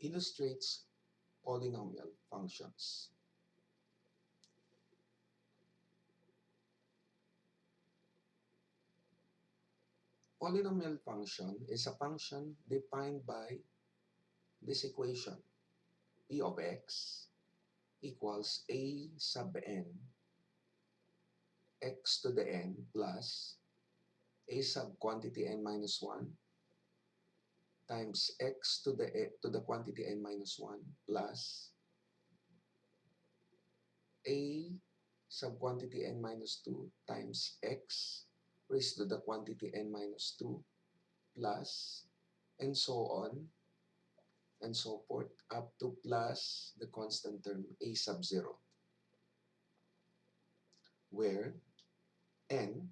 illustrates polynomial functions. Polynomial function is a function defined by this equation. P of x equals a sub n x to the n plus a sub quantity n minus 1 times x to the quantity n minus 1 plus a sub quantity n minus 2 times x raised to the quantity n minus 2 plus, and so on and so forth up to plus the constant term a sub 0, where n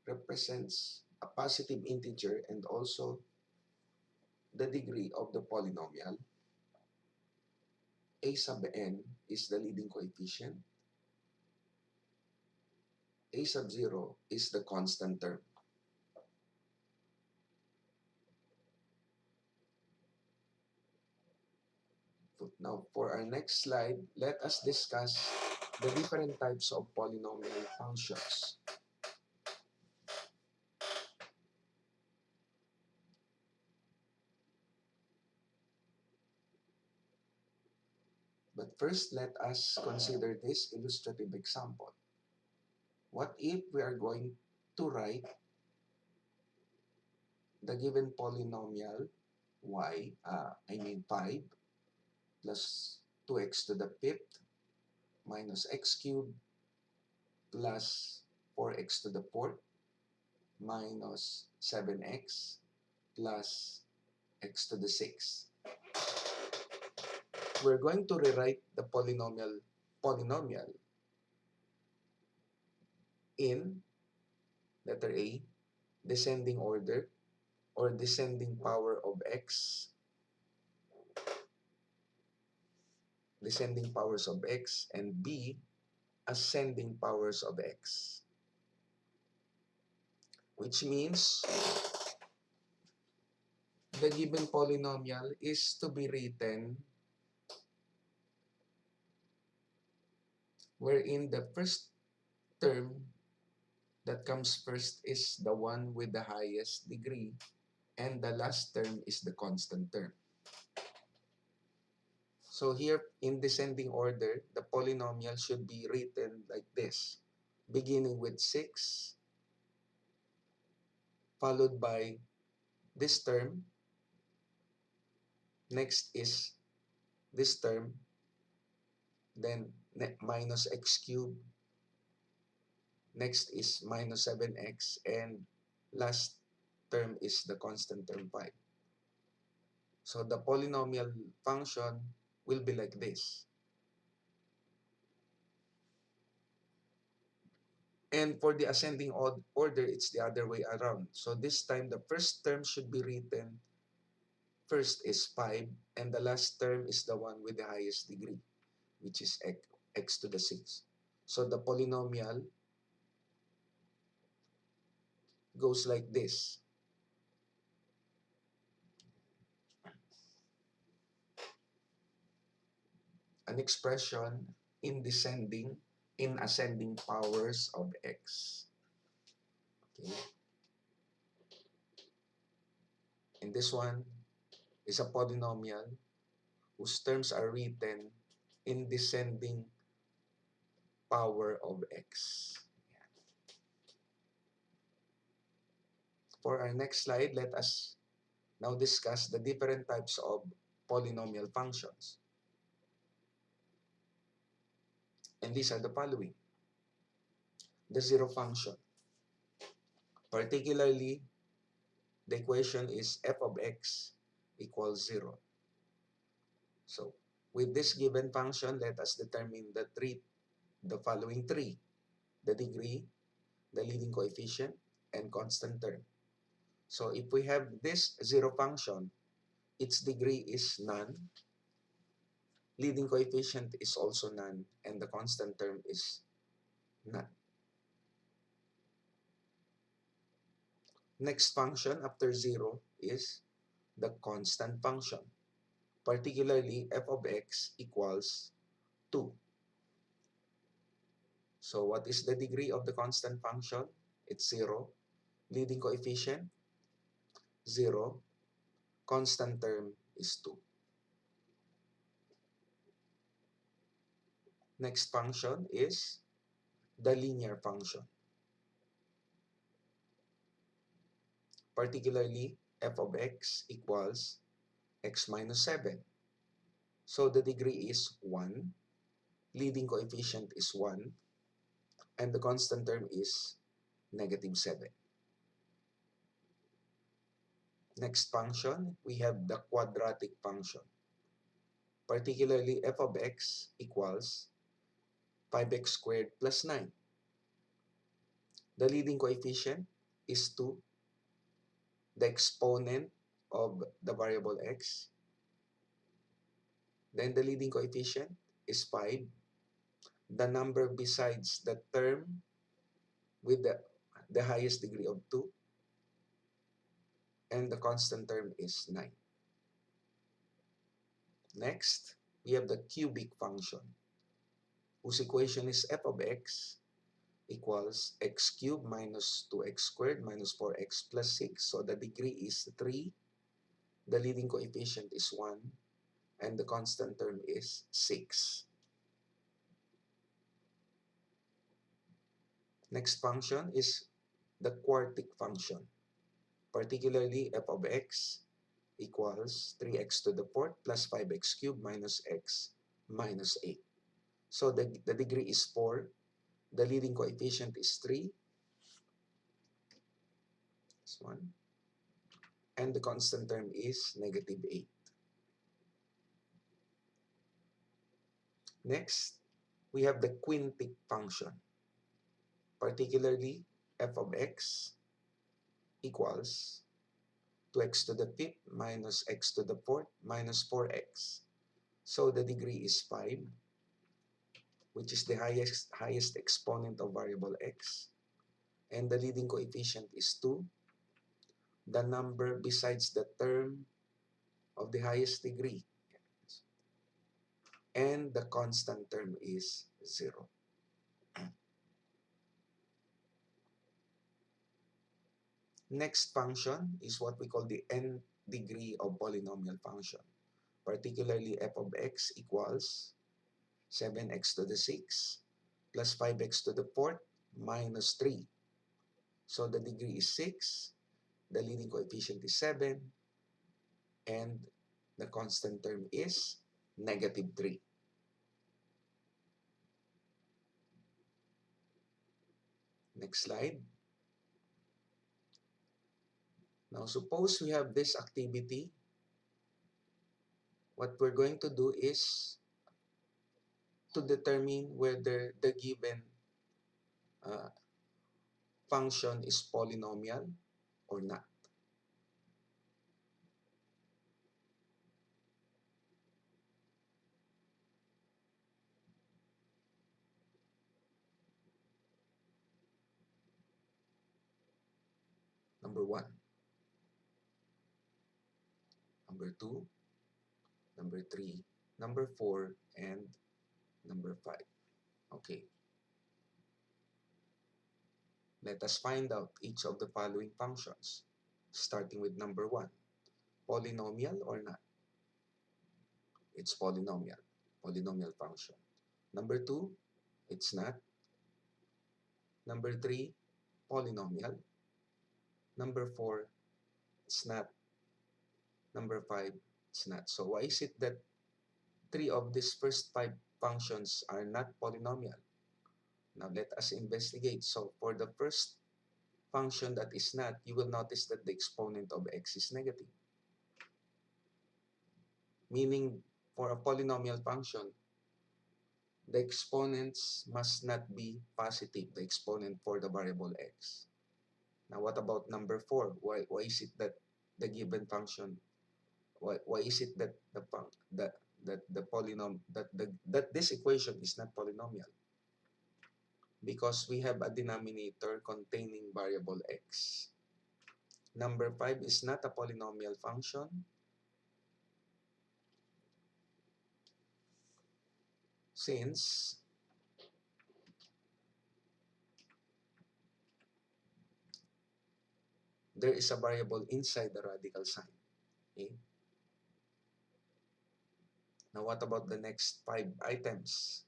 represents a positive integer and also the degree of the polynomial. A sub n is the leading coefficient. A sub 0 is the constant term. Now, for our next slide, let us discuss the different types of polynomial functions. But first, let us consider this illustrative example. What if we are going to write the given polynomial y, 5 plus 2x to the fifth minus x cubed plus 4x to the fourth minus 7x plus x to the sixth. We're going to rewrite the polynomial in letter A, descending order or descending power of x, descending powers of x, and B, ascending powers of x. Which means the given polynomial is to be written wherein the first term that comes first is the one with the highest degree and the last term is the constant term. So here in descending order, the polynomial should be written like this, beginning with 6, followed by this term, next is this term, then minus x cubed, next is minus 7x, and last term is the constant term 5. So the polynomial function will be like this. And for the ascending order, it's the other way around. So this time, the first term should be written first is 5, and the last term is the one with the highest degree, which is x to the 6. So the polynomial goes like this. An expression in ascending powers of x. Okay. And this one is a polynomial whose terms are written in descending power of x. For our next slide, let us now discuss the different types of polynomial functions. And these are the following. The zero function. Particularly, the equation is f of x equals 0. So, with this given function, let us determine the following three: the degree, the leading coefficient, and constant term. So, if we have this zero function, its degree is none, leading coefficient is also none, and the constant term is none. Next function after 0 is the constant function, particularly f of x equals 2. So what is the degree of the constant function? It's 0. Leading coefficient, 0. Constant term is 2. Next function is the linear function, particularly f of x equals x minus 7. So the degree is 1, leading coefficient is 1, and the constant term is negative 7. Next function, we have the quadratic function, particularly f of x equals 5x squared plus 9. The leading coefficient is 2, the exponent of the variable x. Then the leading coefficient is 5, the number besides the term with the highest degree of 2, and the constant term is 9. Next, we have the cubic function, whose equation is f of x equals x cubed minus 2x squared minus 4x plus 6. So the degree is 3, the leading coefficient is 1, and the constant term is 6. Next function is the quartic function, particularly f of x equals 3x to the fourth plus 5x cubed minus x minus 8. So the degree is 4, the leading coefficient is 3, this one, and the constant term is negative 8. Next, we have the quintic function, particularly f of x equals 2x to the fifth minus x to the fourth minus 4x. So the degree is 5, which is the highest exponent of variable x, and the leading coefficient is 2, the number besides the term of the highest degree, and the constant term is 0. Next function is what we call the nth degree of polynomial function, particularly f of x equals 7x to the 6 plus 5x to the 4th minus 3. So the degree is 6, the leading coefficient is 7, and the constant term is negative 3. Next slide. Now suppose we have this activity. What we're going to do is to determine whether the given uh, function is polynomial or not. Number 1, number 2, number 3, number 4, and number 5. Okay. Let us find out each of the following functions, starting with number 1. Polynomial or not? It's polynomial. Polynomial function. Number 2, it's not. Number 3, polynomial. Number 4, it's not. Number 5, it's not. So why is it that 3 of these first 5 functions are not polynomial? Now let us investigate. So for the first function that is not, you will notice that the exponent of x is negative. Meaning, for a polynomial function, the exponents must not be positive, the exponent for the variable x. Now what about number 4? Why is it that the given function, why is it that that this equation is not polynomial? Because we have a denominator containing variable x. Number 5 is not a polynomial function since there is a variable inside the radical sign. Okay? Now, what about the next 5 items?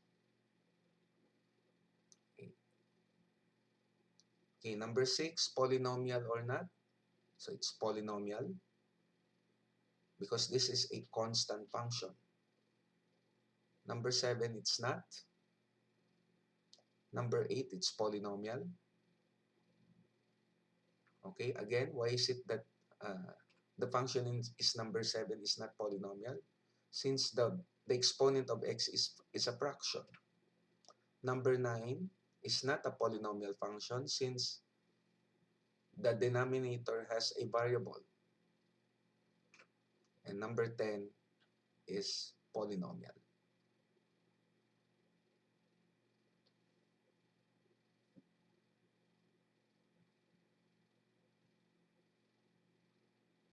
Okay, okay, number 6, polynomial or not? So, it's polynomial because this is a constant function. Number 7, it's not. Number 8, it's polynomial. Okay, again, why is it that the function is number 7 is not polynomial? Since the exponent of x is a fraction. Number 9 is not a polynomial function since the denominator has a variable. And number 10 is polynomial.